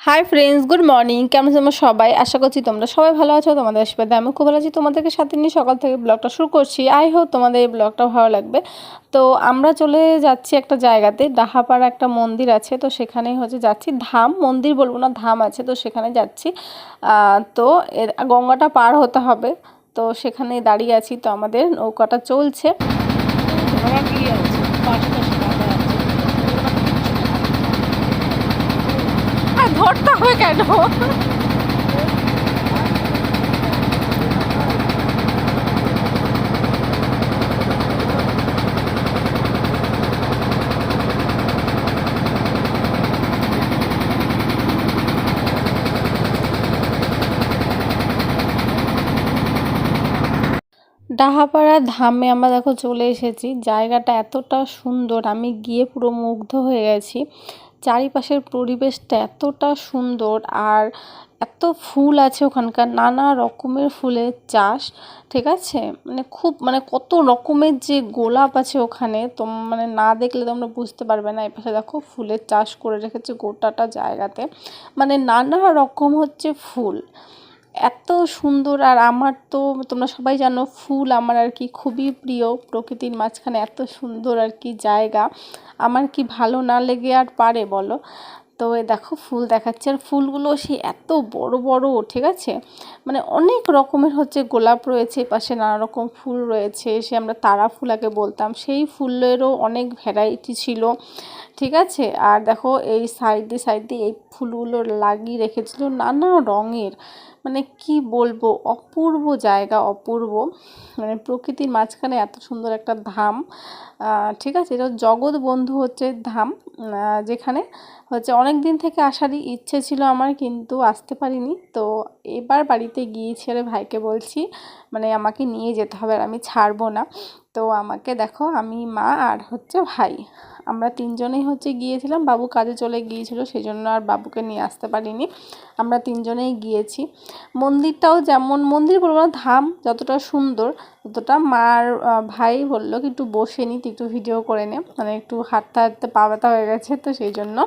Hi friends, good morning. কেমন আছো তোমরা সবাই? আশা করছি তোমরা সবাই ভালো আছো। তোমাদের আশীর্বাদে আমি খুব ভালো আছি। তোমাদেরকে সাথে নিয়ে সকাল থেকে ব্লগটা শুরু করছি। আই হোপ তোমাদের এই ব্লগটা ভালো লাগবে। তো আমরা চলে যাচ্ছি একটা জায়গাতে, ডাহাপাড়া একটা মন্দির আছে, তো সেখানে যাচ্ছি। ধাম মন্দির বলবো না, ধাম আছে, তো সেখানে যাচ্ছি। তো গঙ্গাটা পার হতে হবে, তো সেখানে দাঁড়িয়ে আছি। তো আমাদের নৌকাটা চলছে। আর ধরতে হবে কেন? ডাহাপাড়া ধামে আমরা দেখো চলে এসেছি। জায়গাটা এতটা সুন্দর, আমি গিয়ে পুরো মুগ্ধ হয়ে গেছি। চারিপাশের পরিবেশটা এতটা সুন্দর, আর এত ফুল আছে ওখানকার, নানা রকমের ফুলের চাষ। ঠিক আছে, খুব কত রকমের যে গোলাপ আছে ওখানে, তো না দেখলে তোমরা বুঝতে পারবে না। এপাশে দেখো ফুলের চাষ করে রেখেছে গোটাটা জায়গাতে, নানা রকম ফুল, এত সুন্দর। আর আমার তো, তোমরা সবাই জানো, ফুল আমার আর কি খুবই প্রিয়। প্রকৃতির মাঝখানে এত সুন্দর আর কি জায়গা, আমার কি ভালো না লেগে আর পারে বলো? তো দেখো ফুল দেখাচ্ছে, আর ফুলগুলো সে এত বড় বড়। ঠিক আছে, অনেক রকমের গোলাপ রয়েছে, পাশে নানা রকম ফুল রয়েছে। সে আমরা তারা ফুল আগে বলতাম, সেই ফুলেরও অনেক ভ্যারাইটি ছিল। ঠিক আছে, আর দেখো এই সাইডে সাইডে এই ফুলগুলো লাগিয়ে রেখেছিল নানা রঙের। কি বলবো, অপূর্ব জায়গা, অপূর্ব। প্রকৃতির মাঝখানে এত সুন্দর একটা ধাম। ঠিক আছে, এটা জগৎ বন্ধু ধাম, যেখানে অনেক দিন থেকে আসারই ইচ্ছে ছিল আমার, কিন্তু আসতে পারিনি। তো এবার বাড়িতে গিয়েছি, আর ভাইকে বলছি আমাকে নিয়ে যেতে হবে, আর আমি ছাড়বো না। তো আমাকে দেখো, আমি, মা আর ভাই, আমরা তিনজনেই গিয়েছিলাম। বাবু কাজে চলে গিয়েছিল, সেই জন্য আর বাবুকে নিয়ে আসতে পারিনি। আমরা তিনজনেই গিয়েছি। মন্দিরটাও যেমন, মন্দির বলবো না, ধাম যতটা সুন্দর ততটা। মার ভাই বললো কি একটু বসে নিতে, একটু ভিডিও করে নে, একটু হাঁটতে হাঁটতে পা ব্যথা হয়ে গেছে, তো সেই জন্য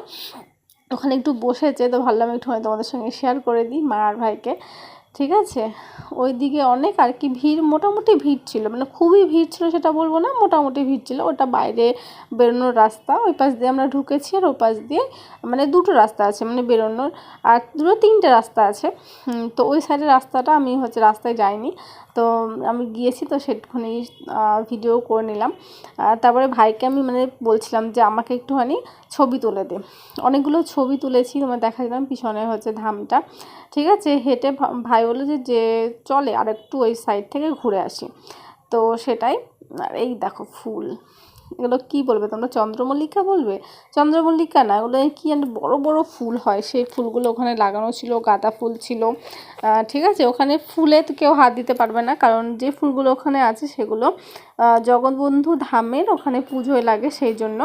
ওখানে একটু বসেছে। তো ভাবলাম একটু তোমাদের সঙ্গে শেয়ার করে দিই, মা আর ভাইকে। ঠিক আছে, ওইদিকে অনেক আর কি ভিড়, মোটামুটি ভিড় ছিল, খুবই ভিড় ছিল সেটা বলবো না, মোটামুটি ভিড় ছিল। ওটা বাইরে বেরোনোর রাস্তা, ওই পাশ দিয়ে আমরা ঢুকেছি, আর ওই পাশ দিয়ে দুটো রাস্তা আছে বেরোনোর, আর দুটো তিনটে রাস্তা আছে। তো ওই সাইডের রাস্তাটা আমি রাস্তায় যাইনি, তো আমি গিয়েছি, তো সেখানেই ভিডিও করে নিলাম। তারপরে ভাইকে আমি বলছিলাম যে আমাকে একটুখানি ছবি তুলে দে। অনেকগুলো ছবি তুলেছি, তোমার দেখালাম পিছনে ধামটা। ঠিক আছে, হেঁটে ভাই বললো যে চলে আর একটু ওই সাইড থেকে ঘুরে আসি। তো সেটাই। আর এই দেখো ফুল, এগুলো কি বলবে তোমরা? চন্দ্রমল্লিকা বলবে? চন্দ্রমল্লিকা না, এগুলো কি বড় বড় ফুল হয়, সেই ফুলগুলো ওখানে লাগানো ছিল, গাঁদা ফুল ছিল। ঠিক আছে, ওখানে ফুলে তো কেউ হাত দিতে পারবে না, কারণ যে ফুলগুলো ওখানে আছে সেগুলো জগৎবন্ধু ধামের ওখানে পুজোয় লাগে, সেই জন্য।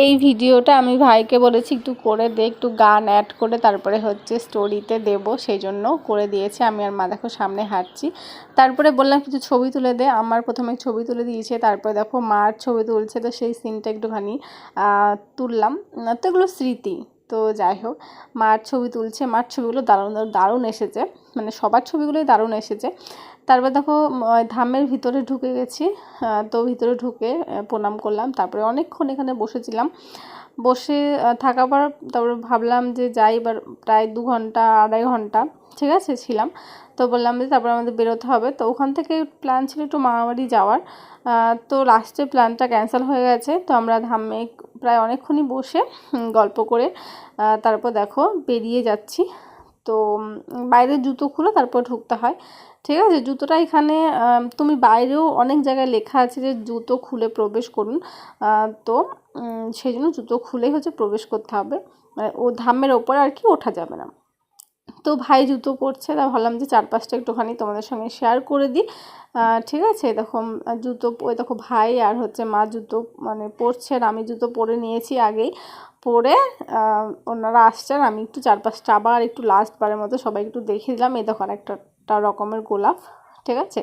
এই ভিডিওটা আমি ভাইকে বলেছি একটু করে দে, একটু গান অ্যাড করে তারপরে স্টোরিতে দেব, সেই জন্য করে দিয়েছে। আমি আর মা দেখো সামনে হাঁটছি, তারপরে বললাম কিছু ছবি তুলে দে। আমার প্রথমে ছবি তুলে দিয়েছে, তারপরে দেখো মার ছবি তুলছে, তো সেই সিনটা একটুখানি তুললাম। তো এগুলো স্মৃতি। তো যাই হোক, মার ছবি তুলছে, মার ছবিগুলো দারুণ দারুণ এসেছে, সবার ছবিগুলোই দারুণ এসেছে। তারপর দেখো ধামের ভিতরে ঢুকে গেছি। তো ভিতরে ঢুকে প্রণাম করলাম, তারপরে অনেকক্ষণ এখানে বসেছিলাম। বসে থাকার পর তারপরে ভাবলাম যে যাই, এবার প্রায় 2 ঘন্টা 2.5 ঘন্টা ঠিক আছে ছিলাম। তো বললাম যে তারপরে আমাদের বেরোতে হবে। তো ওখান থেকে প্ল্যান ছিল একটু মামাবাড়ি যাওয়ার, তো লাস্টে প্ল্যানটা ক্যান্সেল হয়ে গেছে। তো আমরা ধামে প্রায় অনেকক্ষণই বসে গল্প করে তারপর দেখো বেরিয়ে যাচ্ছি। তো বাইরের জুতো খুলে তারপর ঢুকতে হয়। ঠিক আছে, জুতোটা এখানে তুমি বাইরেও অনেক জায়গায় লেখা আছে যে জুতো খুলে প্রবেশ করুন, তো সেই জন্য জুতো খুলেই প্রবেশ করতে হবে, ও ধামের ওপরে আর কি ওঠা যাবে না। তো ভাই জুতো পরছে, তা ভাবলাম যে চারপাশটা একটুখানি তোমাদের সঙ্গে শেয়ার করে দিই। ঠিক আছে, দেখো জুতো, ওই দেখো ভাই আর মা জুতো পরছে, আর আমি জুতো পরে নিয়েছি আগেই। পরে ওনারা আসছেন, আমি একটু চারপাশটা আবার একটু লাস্টবারের মতো সবাই একটু দেখে দিলাম। এই দেখো একটা রকমের গোলাপ। ঠিক আছে,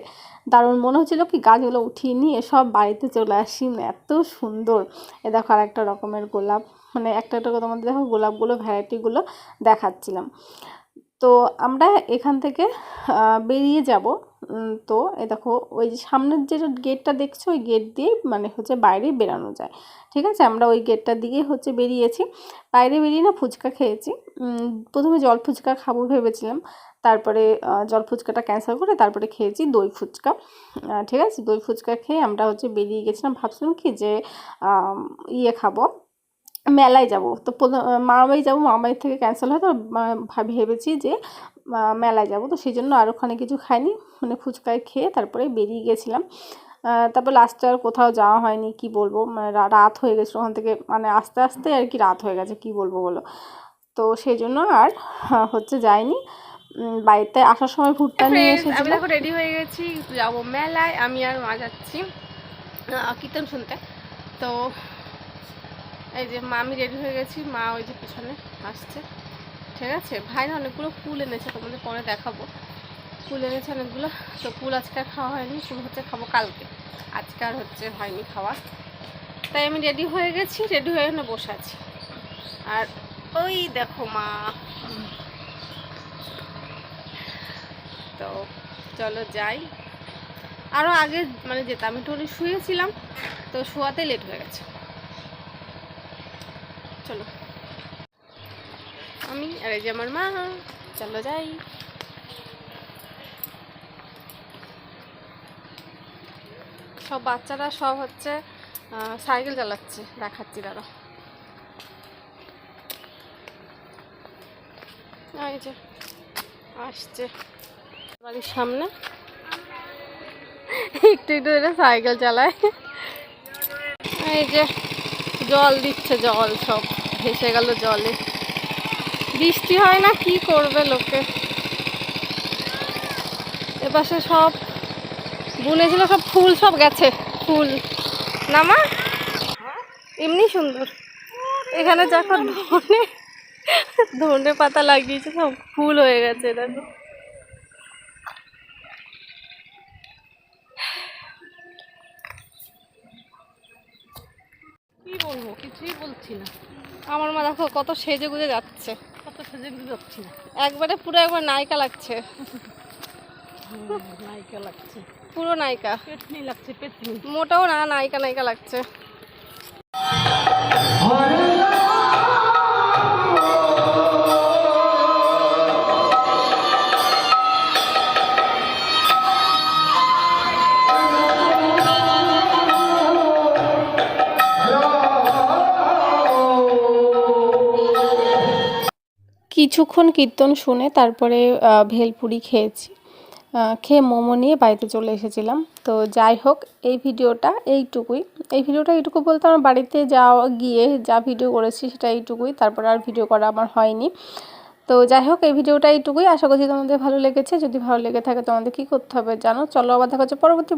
দারুণ মনে হচ্ছিলো কি গাছগুলো উঠিয়ে নিয়ে সব বাড়িতে চলে আসি, এত সুন্দর। এ দেখো একটা রকমের গোলাপ। মানে একটা একটা করে তোমাদের দেখো গোলাপগুলো ভ্যারাইটিগুলো দেখাচ্ছিলাম। তো আমরা এখান থেকে বেরিয়ে যাব। তো এই দেখো ওই যে সামনের যে গেটটা দেখছো ওই গেট দিয়ে মানে হচ্ছে বাইরে বেরানো যায়, ঠিক আছে। আমরা ওই গেটটার দিকেই হচ্ছে বেরিয়েছি। বাইরে বেরিয়ে না ফুচকা খেয়েছি। প্রথমে জল ফুচকা খাবো ভেবেছিলাম, তারপরে জল ফুচকাটা ক্যান্সেল করে তারপরে খেয়েছি দই ফুচকা। ঠিক আছে, দই ফুচকা খেয়ে আমরা হচ্ছে বেরিয়ে গেছিলাম। ভাবছিলাম কি যে ইয়ে খাবো, মেলায় যাব। তো মামাবাড়ি যাবো, মামাবাড়ি থেকে ক্যান্সেল হয়, তো ভেবেছি যে মেলায় যাব। তো সেই জন্য আর ওখানে কিছু খাইনি, মানে ফুচকায় খেয়ে তারপরে বেরিয়ে গেছিলাম। তারপর লাস্টে আর কোথাও যাওয়া হয়নি, কি বলবো, রাত হয়ে গেছিলো ওখান থেকে, মানে আস্তে আস্তে আর কি রাত হয়ে গেছে, কি বলবো বলো। তো সেই জন্য আর হচ্ছে যাইনি। বাড়িতে আসার সময় ভুট্টা নিয়ে এসেছি। আমি দেখো রেডি হয়ে গেছি, যাবো মেলায়। আমি আর মা যাচ্ছি কীর্তন শুনতে। তো এই যে মা, আমি রেডি হয়ে গেছি, মা ওই যে পিছনে আসছে, ঠিক আছে। ভাই না অনেকগুলো ফুল এনেছে, তোমাদের পরে দেখাবো। ফুল এনেছে অনেকগুলো। তো ফুল আজকে আর খাওয়া হয়নি, ফুল হচ্ছে খাবো কালকে, আজকে আর হচ্ছে হয়নি খাওয়া। তাই আমি রেডি হয়ে গেছি, রেডি হয়ে না বসে আছি। আর ওই দেখো মা। তো চলো যাই। আরও আগে মানে যেতাম, আমি একটু শুয়েছিলাম, তো শোয়াতে লেট হয়ে গেছে। চলো, আমি আর এই যে আমার মা, চলো যাই। সব বাচ্চারা সব হচ্ছে সাইকেল চালাচ্ছে, দেখাচ্ছি দাঁড়া। এই যে আসছে বাড়ির সামনে, একটু একটু এটা সাইকেল চালায়। এই যে জল দিচ্ছে, জল সব ভেসে গেল জলে। বৃষ্টি হয় না, কি করবে লোকে। এপাশে সব বুনেছিল, সব ফুল সব গেছে, ফুল নামা এমনি সুন্দর। এখানে যখন ধনে পাতা লাগিয়েছে, সব ফুল হয়ে গেছে দেখো। কি বলবো, কিছুই বলছি না। আমার মা দেখো কত সেজে গুজে যাচ্ছে, কত সেজে গুজে যাচ্ছি না, একবারে পুরো একবার নায়িকা লাগছে। নায়িকা লাগছে, পুরো নায়িকা, পেতনি লাগছে, পেতনি। মোটাও না, নায়িকা নায়িকা লাগছে। কিছুক্ষণ কীর্তন শুনে তারপরে ভেলপুরি খেয়েছি। খেয়ে মোমো নিয়ে বাড়িতে চলে এসেছিলাম। তো যাই হোক, এই ভিডিওটা এইটুকুই। এইটুকু বলতে আমার বাড়িতে গিয়ে যা ভিডিও করেছি সেটা এইটুকুই, তারপর আর ভিডিও করা আমার হয়নি। তো যাই হোক, এই ভিডিওটা এইটুকুই। আশা করছি তোমাদের ভালো লেগেছে। যদি ভালো লেগে থাকে তোমাদের কী করতে হবে জানো, চলো আবার দেখা হচ্ছে পরবর্তী